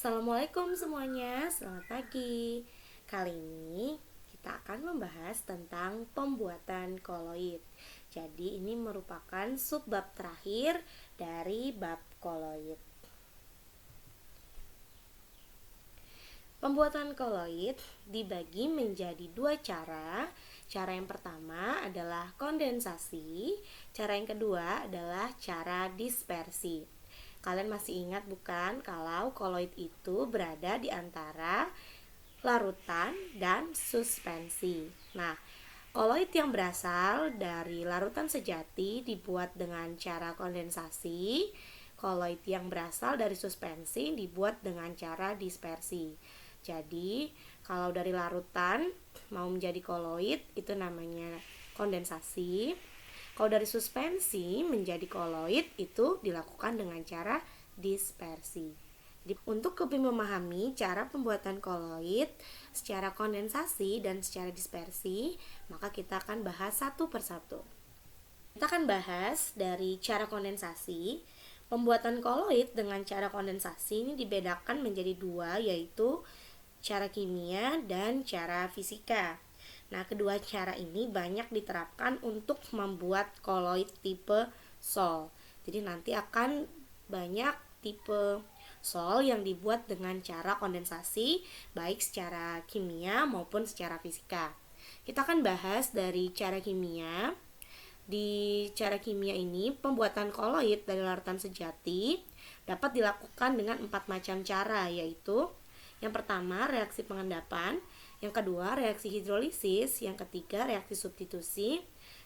Assalamualaikum semuanya, selamat pagi. Kali ini kita akan membahas tentang pembuatan koloid. Jadi ini merupakan subbab terakhir dari bab koloid. Pembuatan koloid dibagi menjadi dua cara. Cara yang pertama adalah kondensasi, cara yang kedua adalah cara dispersi. Kalian masih ingat bukan kalau koloid itu berada di antara larutan dan suspensi. Nah, koloid yang berasal dari larutan sejati dibuat dengan cara kondensasi. Koloid yang berasal dari suspensi dibuat dengan cara dispersi. Jadi, kalau dari larutan mau menjadi koloid itu namanya kondensasi. Kalau dari suspensi menjadi koloid itu dilakukan dengan cara dispersi. Jadi, untuk lebih memahami cara pembuatan koloid secara kondensasi dan secara dispersi, maka kita akan bahas satu persatu. Kita akan bahas dari cara kondensasi. Pembuatan koloid dengan cara kondensasi ini dibedakan menjadi dua, yaitu cara kimia dan cara fisika. Nah, kedua cara ini banyak diterapkan untuk membuat koloid tipe sol. Jadi nanti akan banyak tipe sol yang dibuat dengan cara kondensasi, baik secara kimia maupun secara fisika. Kita akan bahas dari cara kimia. Di cara kimia ini, pembuatan koloid dari larutan sejati dapat dilakukan dengan 4 macam cara, yaitu yang pertama, reaksi pengendapan, yang kedua, reaksi hidrolisis, yang ketiga, reaksi substitusi,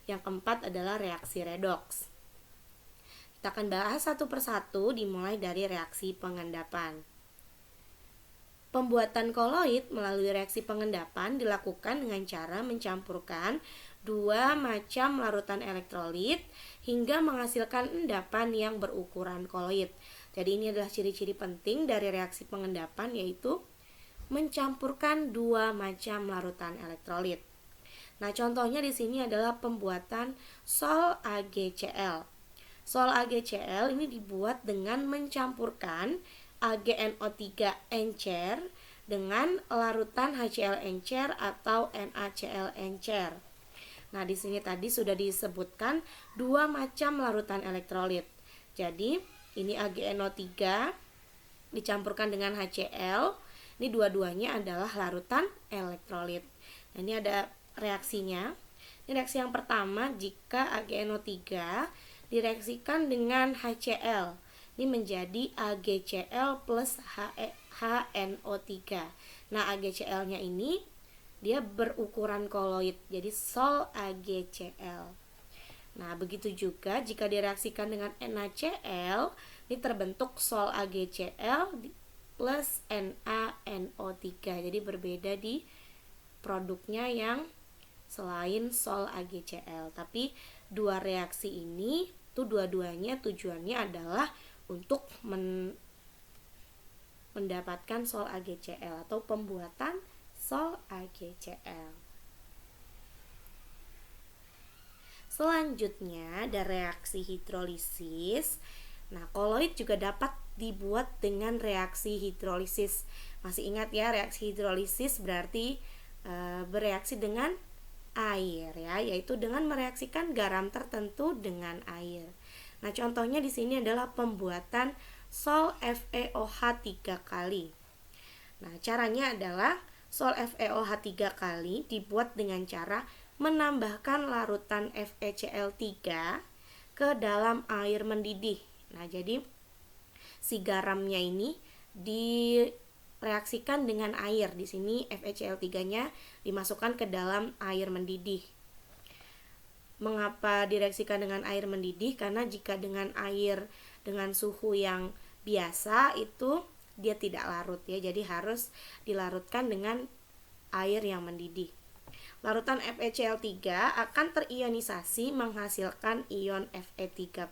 yang keempat adalah reaksi redoks. Kita akan bahas satu persatu dimulai dari reaksi pengendapan. Pembuatan koloid melalui reaksi pengendapan dilakukan dengan cara mencampurkan dua macam larutan elektrolit hingga menghasilkan endapan yang berukuran koloid. Jadi ini adalah ciri-ciri penting dari reaksi pengendapan, yaitu mencampurkan dua macam larutan elektrolit. Nah, contohnya di sini adalah pembuatan sol AgCl. Sol AgCl ini dibuat dengan mencampurkan AgNO3 encer dengan larutan HCl encer atau NaCl encer. Nah, di sini tadi sudah disebutkan dua macam larutan elektrolit. Jadi, ini AgNO3 dicampurkan dengan HCl. Ini dua-duanya adalah larutan elektrolit. Nah, ini ada reaksinya. Ini reaksi yang pertama, jika AgNO3 direaksikan dengan HCl, ini menjadi AgCl plus HNO3. Nah, AgCl-nya ini dia berukuran koloid, jadi sol AgCl. Nah, begitu juga jika direaksikan dengan NaCl, ini terbentuk sol AgCl plus NaNO3. Jadi berbeda di produknya yang selain sol AgCl. Tapi dua reaksi ini tuh dua-duanya tujuannya adalah untuk mendapatkan sol AgCl atau pembuatan sol AgCl. Selanjutnya ada reaksi hidrolisis. Nah, koloid juga dapat dibuat dengan reaksi hidrolisis. Masih ingat ya, reaksi hidrolisis berarti bereaksi dengan air ya, yaitu dengan mereaksikan garam tertentu dengan air. Nah, contohnya di sini adalah pembuatan sol FeOH 3 kali. Nah, caranya adalah sol FeOH 3 kali dibuat dengan cara menambahkan larutan FeCl3 ke dalam air mendidih. Nah, jadi si garamnya ini direaksikan dengan air. Di sini FeCl3-nya dimasukkan ke dalam air mendidih. Mengapa direaksikan dengan air mendidih? Karena jika dengan air dengan suhu yang biasa itu dia tidak larut ya. Jadi harus dilarutkan dengan air yang mendidih. Larutan FeCl3 akan terionisasi menghasilkan ion Fe3+.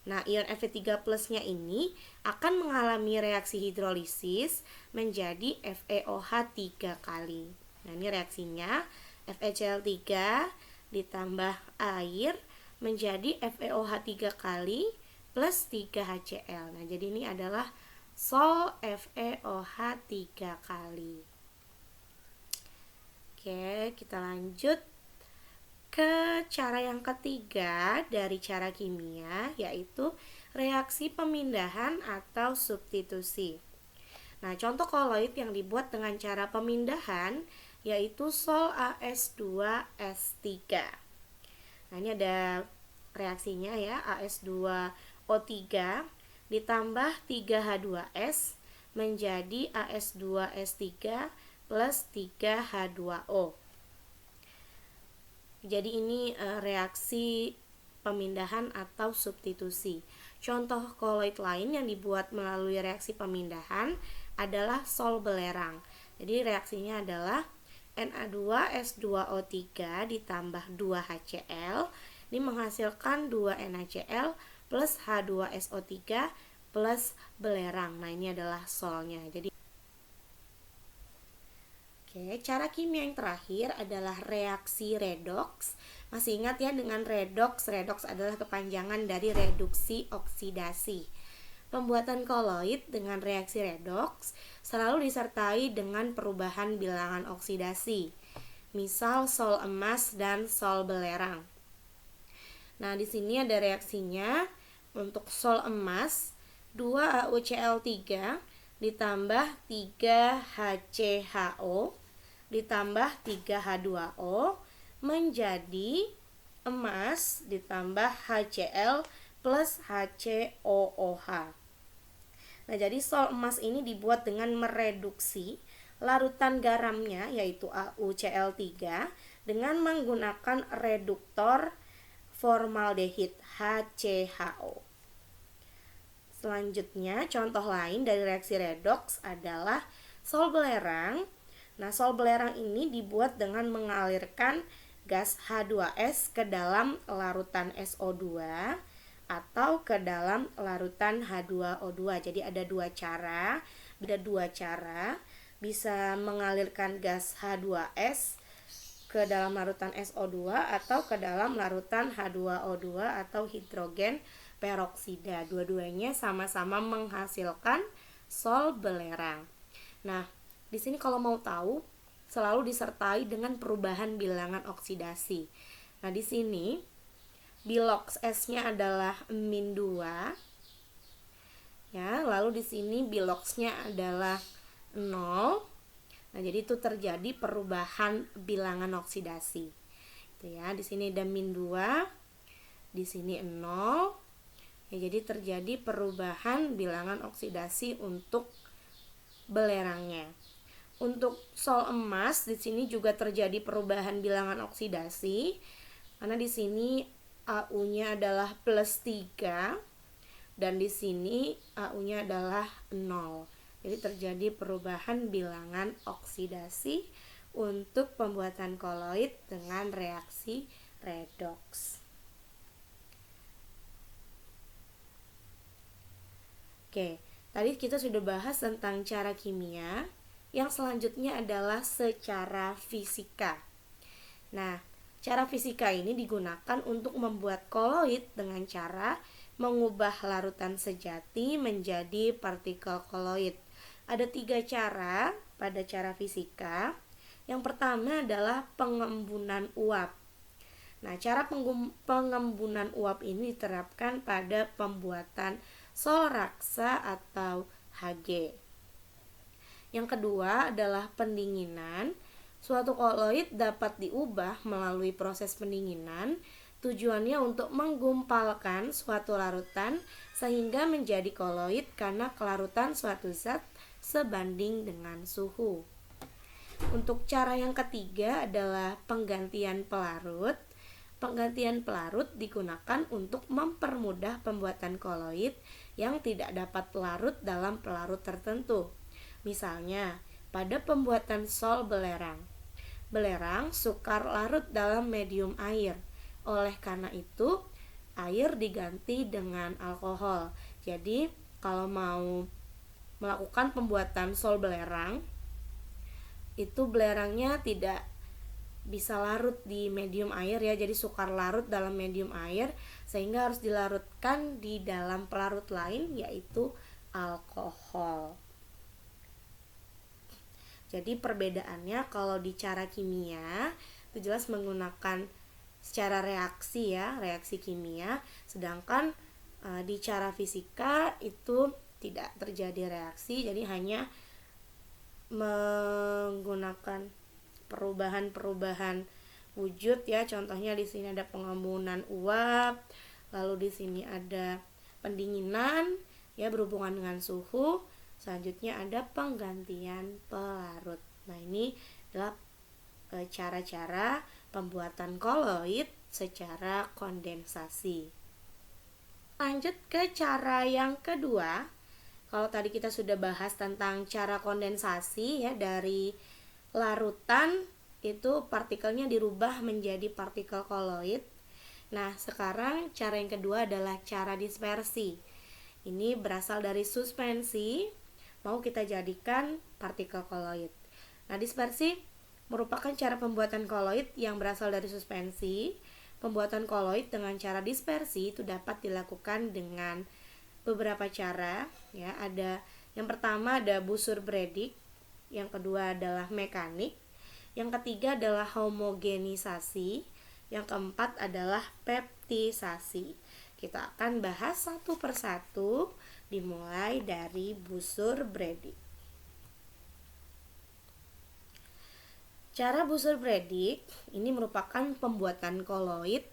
Nah, ion Fe3+-nya ini akan mengalami reaksi hidrolisis menjadi FeOH 3 kali. Nah, ini reaksinya, FeCl3 ditambah air menjadi FeOH 3 kali plus 3HCl. Nah, jadi ini adalah sol FeOH 3 kali. Oke, kita lanjut ke cara yang ketiga dari cara kimia, yaitu reaksi pemindahan atau substitusi. Nah, contoh koloid yang dibuat dengan cara pemindahan yaitu sol AS2S3. Nah, ini ada reaksinya ya, AS2O3 ditambah 3H2S menjadi AS2S3 plus 3H2O. Jadi ini reaksi pemindahan atau substitusi. Contoh koloid lain yang dibuat melalui reaksi pemindahan adalah sol belerang. Jadi reaksinya adalah Na2S2O3 ditambah 2HCl. Ini menghasilkan 2NaCl plus H2SO3 plus belerang. Nah, ini adalah solnya. Jadi Oke, cara kimia yang terakhir adalah reaksi redoks. Masih ingat ya dengan redoks? Redoks adalah kepanjangan dari reduksi oksidasi. Pembuatan koloid dengan reaksi redoks selalu disertai dengan perubahan bilangan oksidasi. Misal sol emas dan sol belerang. Nah, di sini ada reaksinya. Untuk sol emas 2AuCl3 ditambah 3HCHO ditambah 3H2O menjadi emas ditambah HCl plus HCOOH. Nah, jadi sol emas ini dibuat dengan mereduksi larutan garamnya yaitu AuCl3 dengan menggunakan reduktor formaldehid HCHO. Selanjutnya, contoh lain dari reaksi redoks adalah sol belerang. Nah, sol belerang ini dibuat dengan mengalirkan gas H2S ke dalam larutan SO2 atau ke dalam larutan H2O2. Jadi ada dua cara bisa mengalirkan gas H2S ke dalam larutan SO2 atau ke dalam larutan H2O2 atau hidrogen peroksida. Dua-duanya sama-sama menghasilkan sol belerang. Nah, di sini kalau mau tahu selalu disertai dengan perubahan bilangan oksidasi. Nah, di sini bilox S-nya adalah -2. Ya, lalu di sini biloxnya adalah 0. Nah, jadi itu terjadi perubahan bilangan oksidasi. Itu ya, di sini ada -2, di sini 0. Ya, jadi terjadi perubahan bilangan oksidasi untuk belerangnya. Untuk sol emas di sini juga terjadi perubahan bilangan oksidasi karena di sini AU-nya adalah +3 dan di sini AU-nya adalah 0. Jadi terjadi perubahan bilangan oksidasi untuk pembuatan koloid dengan reaksi redoks. Oke, tadi kita sudah bahas tentang cara kimia. Yang selanjutnya adalah secara fisika. Nah, cara fisika ini digunakan untuk membuat koloid dengan cara mengubah larutan sejati menjadi partikel koloid. Ada 3 cara pada cara fisika. Yang pertama adalah pengembunan uap. Nah, cara pengembunan uap ini diterapkan pada pembuatan sol raksa atau Hg. Yang kedua adalah pendinginan. Suatu koloid dapat diubah melalui proses pendinginan. Tujuannya untuk menggumpalkan suatu larutan sehingga menjadi koloid karena kelarutan suatu zat sebanding dengan suhu. Untuk cara yang ketiga adalah penggantian pelarut. Penggantian pelarut digunakan untuk mempermudah pembuatan koloid yang tidak dapat larut dalam pelarut tertentu. Misalnya, pada pembuatan sol belerang. Belerang sukar larut dalam medium air. Oleh karena itu, air diganti dengan alkohol. Jadi, kalau mau melakukan pembuatan sol belerang, itu belerangnya tidak bisa larut di medium air ya, jadi sukar larut dalam medium air sehingga harus dilarutkan di dalam pelarut lain yaitu alkohol. Jadi perbedaannya kalau di cara kimia itu jelas menggunakan secara reaksi ya, reaksi kimia, sedangkan di cara fisika itu tidak terjadi reaksi, jadi hanya menggunakan perubahan-perubahan wujud ya. Contohnya di sini ada pengembunan uap, lalu di sini ada pendinginan ya berhubungan dengan suhu. Selanjutnya ada penggantian pelarut. Nah, ini adalah cara-cara pembuatan koloid secara kondensasi. Lanjut ke cara yang kedua. Kalau tadi kita sudah bahas tentang cara kondensasi ya, dari larutan itu partikelnya dirubah menjadi partikel koloid. Nah, sekarang cara yang kedua adalah cara dispersi. Ini berasal dari suspensi, mau kita jadikan partikel koloid. Nah, dispersi merupakan cara pembuatan koloid yang berasal dari suspensi. Pembuatan koloid dengan cara dispersi itu dapat dilakukan dengan beberapa cara ya. Ada yang pertama ada Bussur-Bredig, yang kedua adalah mekanik, yang ketiga adalah homogenisasi, yang keempat adalah peptisasi. Kita akan bahas satu persatu, dimulai dari Bussur-Bredig. Cara Bussur-Bredig ini merupakan pembuatan koloid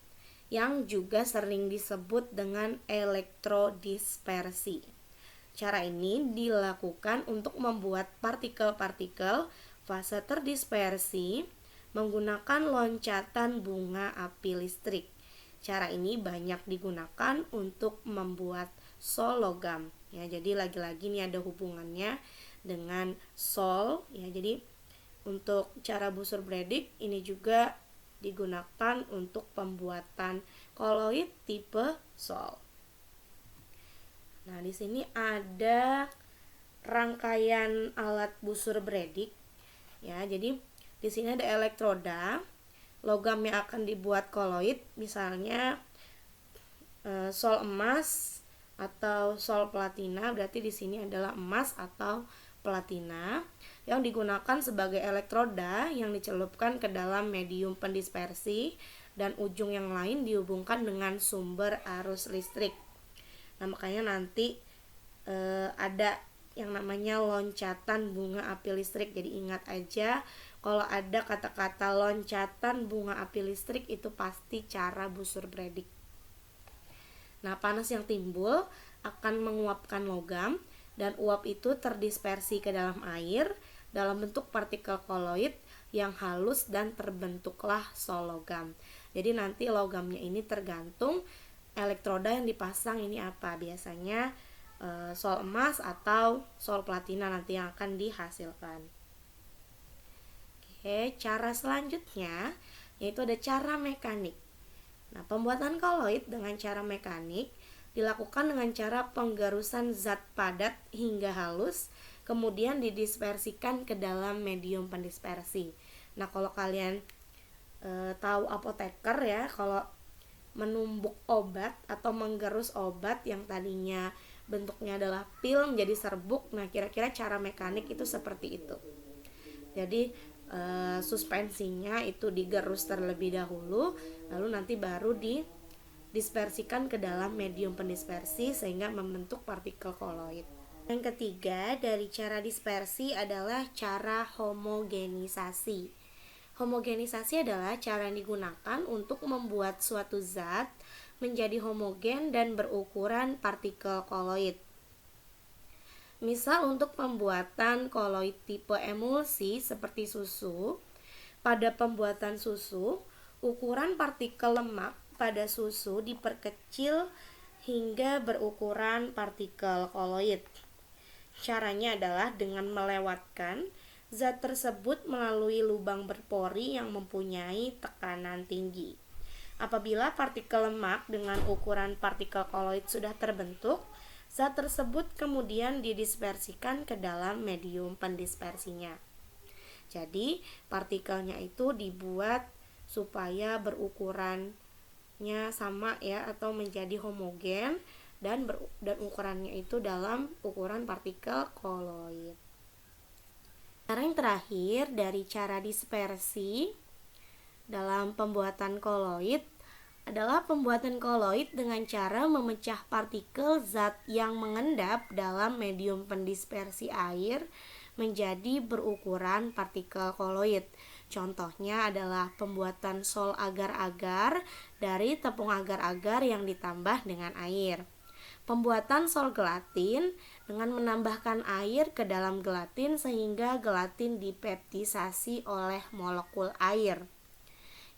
yang juga sering disebut dengan elektrodispersi. Cara ini dilakukan untuk membuat partikel-partikel fase terdispersi menggunakan loncatan bunga api listrik. Cara ini banyak digunakan untuk membuat sol logam. Ya, jadi lagi-lagi ini ada hubungannya dengan sol. Ya, jadi untuk cara Bussur-Bredig ini juga digunakan untuk pembuatan koloid tipe sol. Nah, di sini ada rangkaian alat Bussur-Bredig. Ya, jadi di sini ada elektroda, logam yang akan dibuat koloid, misalnya sol emas atau sol platina, berarti di sini adalah emas atau platina yang digunakan sebagai elektroda yang dicelupkan ke dalam medium pendispersi dan ujung yang lain dihubungkan dengan sumber arus listrik. Nah, makanya nanti ada yang namanya loncatan bunga api listrik. Jadi ingat aja kalau ada kata-kata loncatan bunga api listrik itu pasti cara Bussur-Bredig. Nah, panas yang timbul akan menguapkan logam dan uap itu terdispersi ke dalam air dalam bentuk partikel koloid yang halus dan terbentuklah sol logam. Jadi nanti logamnya ini tergantung elektroda yang dipasang ini apa. Biasanya sol emas atau sol platina nanti yang akan dihasilkan. Oke, cara selanjutnya yaitu ada cara mekanik. Nah, pembuatan koloid dengan cara mekanik dilakukan dengan cara penggarusan zat padat hingga halus, kemudian didispersikan ke dalam medium pendispersi. Nah, kalau kalian tahu apoteker ya, kalau menumbuk obat atau menggerus obat yang tadinya bentuknya adalah pil menjadi serbuk, nah kira-kira cara mekanik itu seperti itu. Jadi suspensinya itu digerus terlebih dahulu, lalu nanti baru dispersikan ke dalam medium pendispersi sehingga membentuk partikel koloid. Yang ketiga dari cara dispersi adalah cara homogenisasi. Homogenisasi adalah cara yang digunakan untuk membuat suatu zat menjadi homogen dan berukuran partikel koloid. Misal untuk pembuatan koloid tipe emulsi seperti susu, pada pembuatan susu, ukuran partikel lemak pada susu diperkecil hingga berukuran partikel koloid. Caranya adalah dengan melewatkan zat tersebut melalui lubang berpori yang mempunyai tekanan tinggi. Apabila partikel lemak dengan ukuran partikel koloid sudah terbentuk, zat tersebut kemudian didispersikan ke dalam medium pendispersinya. Jadi, partikelnya itu dibuat supaya berukurannya sama ya, atau menjadi homogen dan ukurannya itu dalam ukuran partikel koloid. Cara yang terakhir dari cara dispersi dalam pembuatan koloid adalah pembuatan koloid dengan cara memecah partikel zat yang mengendap dalam medium pendispersi air menjadi berukuran partikel koloid. Contohnya adalah pembuatan sol agar-agar dari tepung agar-agar yang ditambah dengan air. Pembuatan sol gelatin dengan menambahkan air ke dalam gelatin sehingga gelatin dipeptisasi oleh molekul air.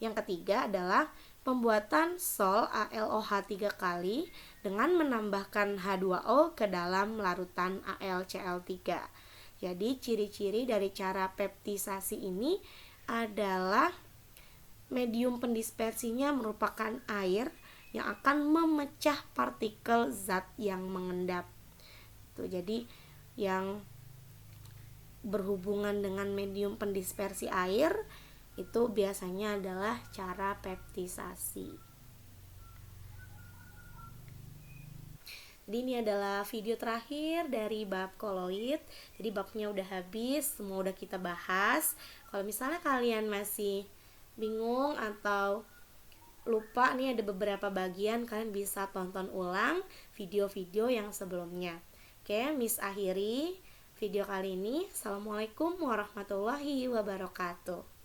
Yang ketiga adalah pembuatan sol AlOH 3 kali dengan menambahkan H2O ke dalam larutan AlCl3. Jadi ciri-ciri dari cara peptisasi ini adalah medium pendispersinya merupakan air yang akan memecah partikel zat yang mengendap. Jadi yang berhubungan dengan medium pendispersi air itu biasanya adalah cara peptisasi. Jadi ini adalah video terakhir dari bab koloid. Jadi babnya udah habis, semua udah kita bahas. Kalau misalnya kalian masih bingung atau lupa nih ada beberapa bagian, kalian bisa tonton ulang video-video yang sebelumnya. Oke, Miss akhiri video kali ini. Assalamualaikum warahmatullahi wabarakatuh.